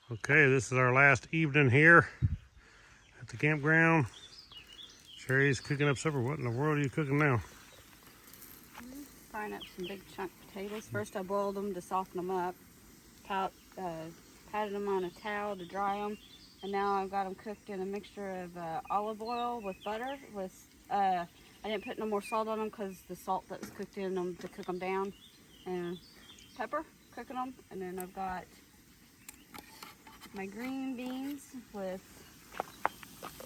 Okay, this is our last evening here at the campground. Sherry's cooking up supper. What in the world are you cooking now? Frying up some big chunk potatoes. First I boiled them to soften them up. Patted them on a towel to dry them. And now I've got them cooked in a mixture of olive oil with butter. I didn't put no more salt on them because the salt that was cooked in them to cook them down. And pepper, cooking them. And then I've got my green beans with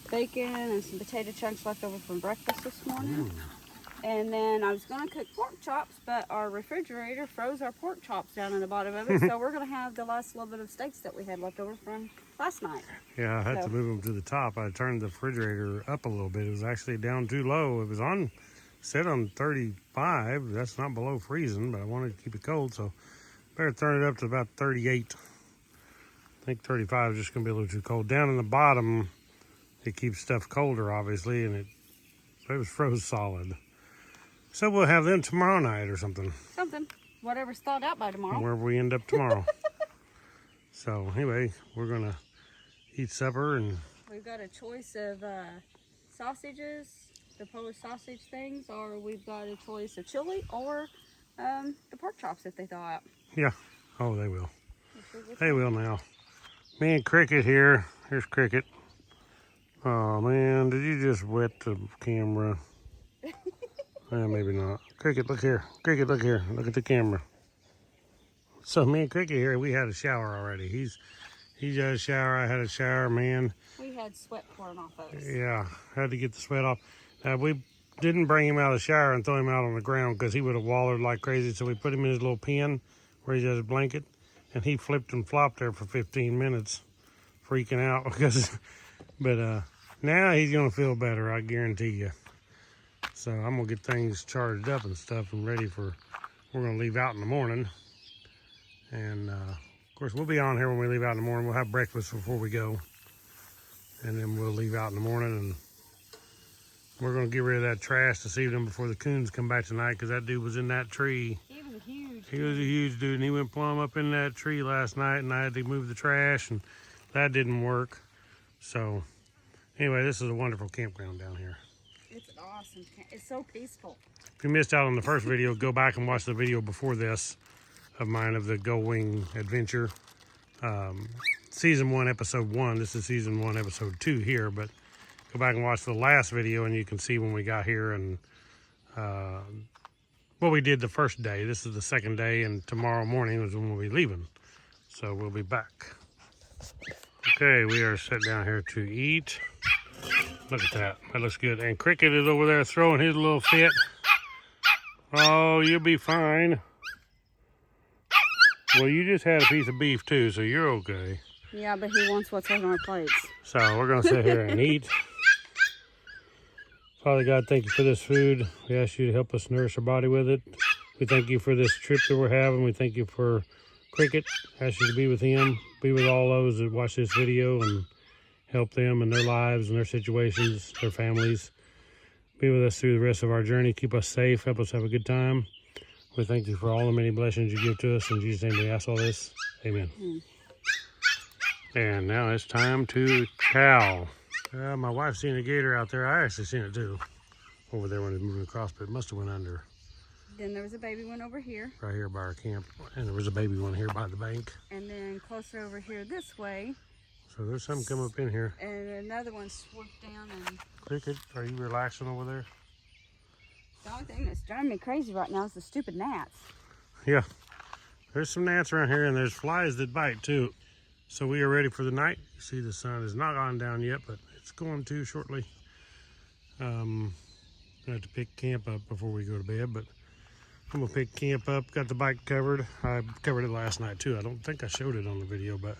bacon and some potato chunks left over from breakfast this morning. And then I was going to cook pork chops, but our refrigerator froze our pork chops down in the bottom of it. So we're going to have the last little bit of steaks that we had left over from last night. Yeah, I had to move them to the top. I turned the refrigerator up a little bit. It was actually down too low. It was set on 35. That's not below freezing, but I wanted to keep it cold, so better turn it up to about 38. I think 35 is just going to be a little too cold. Down in the bottom, it keeps stuff colder, obviously, and it was froze solid. So we'll have them tomorrow night or something. Whatever's thawed out by tomorrow. Wherever we end up tomorrow. So anyway, we're going to eat supper. And we've got a choice of sausages, the Polish sausage things, or we've got a choice of chili or the pork chops if they thaw out. Yeah. Oh, they will. They will now. Me and Cricket here. Here's Cricket. Oh, man. Did you just wet the camera? Maybe not. Cricket, look here. Cricket, look here. Look at the camera. So me and Cricket here, we had a shower already. He had a shower. I had a shower, man. We had sweat pouring off us. Yeah, had to get the sweat off. We didn't bring him out of the shower and throw him out on the ground because he would have wallered like crazy. So we put him in his little pen where he has a blanket, and he flipped and flopped there for 15 minutes, freaking out but now he's gonna feel better, I guarantee you. So I'm gonna get things charged up and stuff and ready for. We're gonna leave out in the morning, and of course we'll be on here when we leave out in the morning. We'll have breakfast before we go, and then we'll leave out in the morning, and we're gonna get rid of that trash this evening before the coons come back tonight, because that dude was in that tree. He was a huge He was a huge dude, and he went plumb up in that tree last night, and I had to move the trash, and that didn't work. So anyway, this is a wonderful campground down here. It's awesome. It's so peaceful. If you missed out on the first video, go back and watch the video before this of mine of the Goldwing adventure. Season 1, episode 1. This is season 1, episode 2 here, but go back and watch the last video and you can see when we got here and what we did the first day. This is the second day, and tomorrow morning is when we'll be leaving. So we'll be back. Okay, we are set down here to eat. Look at that. That looks good. And Cricket is over there throwing his little fit. Oh, you'll be fine. Well, you just had a piece of beef too, so you're okay. Yeah, but he wants what's on our plates. So we're going to sit here and eat. Father God, thank you for this food. We ask you to help us nourish our body with it. We thank you for this trip that we're having. We thank you for Cricket. Ask you to be with him. Be with all those that watch this video and help them in their lives and their situations, their families. Be with us through the rest of our journey. Keep us safe. Help us have a good time. We thank you for all the many blessings you give to us. In Jesus' name we ask all this. Amen. And now it's time to chow. My wife seen a gator out there. I actually seen it too. Over there when it was moving across, but it must have went under. Then there was a baby one over here. Right here by our camp. And there was a baby one here by the bank. And then closer over here this way. So there's some come up in here. And another one swooped down and... Cricket, are you relaxing over there? The only thing that's driving me crazy right now is the stupid gnats. Yeah. There's some gnats around here, and there's flies that bite too. So we are ready for the night. You see the sun is not gone down yet, but it's going to shortly. I have to pick camp up before we go to bed, but I'm gonna pick camp up. Got the bike covered. I covered it last night too. I don't think I showed it on the video, but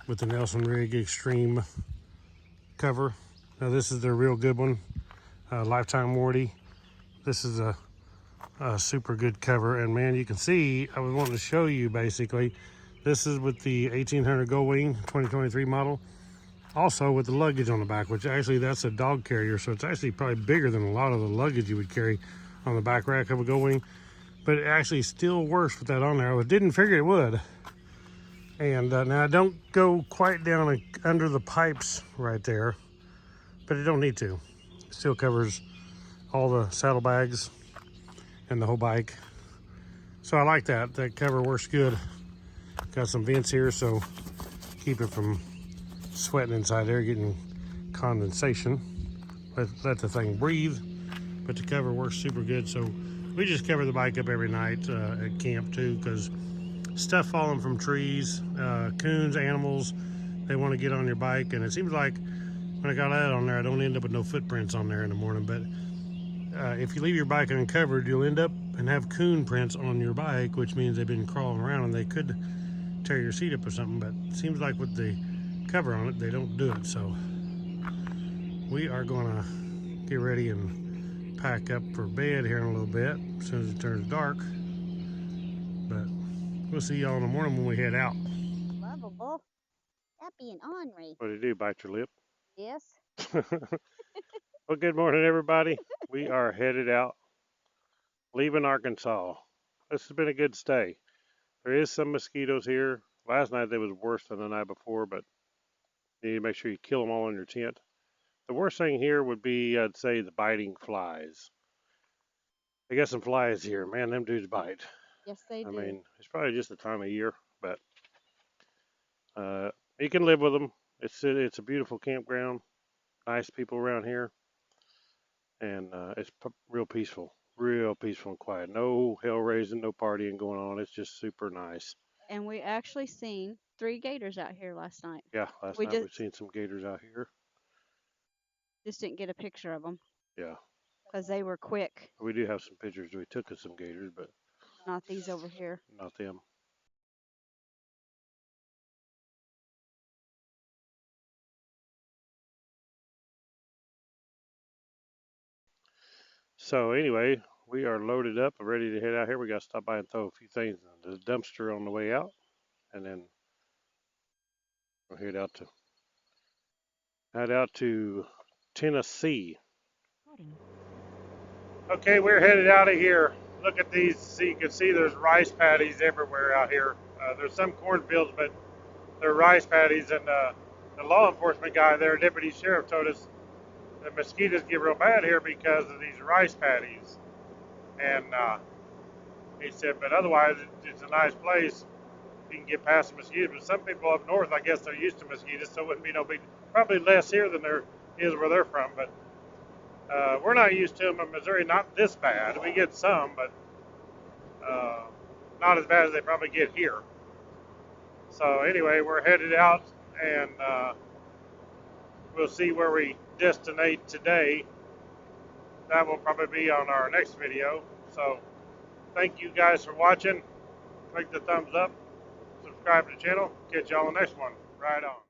with the Nelson Rigg Extreme cover. Now this is the real good one, lifetime warranty. This is a super good cover, and man, you can see, I was wanting to show you basically, this is with the 1800 Goldwing 2023 model, also with the luggage on the back, which actually that's a dog carrier, so it's actually probably bigger than a lot of the luggage you would carry on the back rack of a Goldwing, but it actually still works with that on there. I didn't figure it would. And now I don't go quite down under the pipes right there, but it don't need to. It still covers all the saddlebags and the whole bike. So I like that. That cover works good. Got some vents here, so keep it from sweating inside there, getting condensation. Let the thing breathe. But the cover works super good. So we just cover the bike up every night at camp too, because stuff falling from trees, coons, animals, they want to get on your bike. And it seems like when I got that on there, I don't end up with no footprints on there in the morning. But if you leave your bike uncovered, you'll end up and have coon prints on your bike, which means they've been crawling around and they could tear your seat up or something. But it seems like with the cover on it, they don't do it. So we are gonna get ready and pack up for bed here in a little bit as soon as it turns dark. But we'll see y'all in the morning when we head out. Lovable. That be an ornery. What do you do, bite your lip? Yes. Well, good morning, everybody. We are headed out, leaving Arkansas. This has been a good stay. There is some mosquitoes here. Last night they was worse than the night before, but you need to make sure you kill them all in your tent. The worst thing here would be, I'd say, the biting flies. I got some flies here. Man, them dudes bite. Yes, they do. I mean, it's probably just the time of year, but you can live with them. It's a beautiful campground. Nice people around here. And it's real peaceful and quiet. No hell raising, no partying going on. It's just super nice. And we actually seen 3 gators out here last night. Yeah, last night we've seen some gators out here. Just didn't get a picture of them. Yeah. Because they were quick. We do have some pictures we took of some gators, but not these over here. Not them. So anyway, we are loaded up and ready to head out here. We got to stop by and throw a few things in the dumpster on the way out, and then we'll head out to Tennessee. Okay, we're headed out of here. Look at these. So you can see there's rice paddies everywhere out here. There's some cornfields, but they're rice paddies. And the law enforcement guy there, deputy sheriff, told us the mosquitoes get real bad here because of these rice paddies. And he said, but otherwise, it's a nice place. You can get past the mosquitoes. But some people up north, I guess they're used to mosquitoes, so it wouldn't be no big. Probably less here than there is where they're from, but we're not used to them in Missouri. Not this bad. We get some, but not as bad as they probably get here. So anyway, we're headed out, and we'll see where we destinate today. That will probably be on our next video. So thank you guys for watching. Click the thumbs up, subscribe to the channel. Catch y'all on the next one. Right on.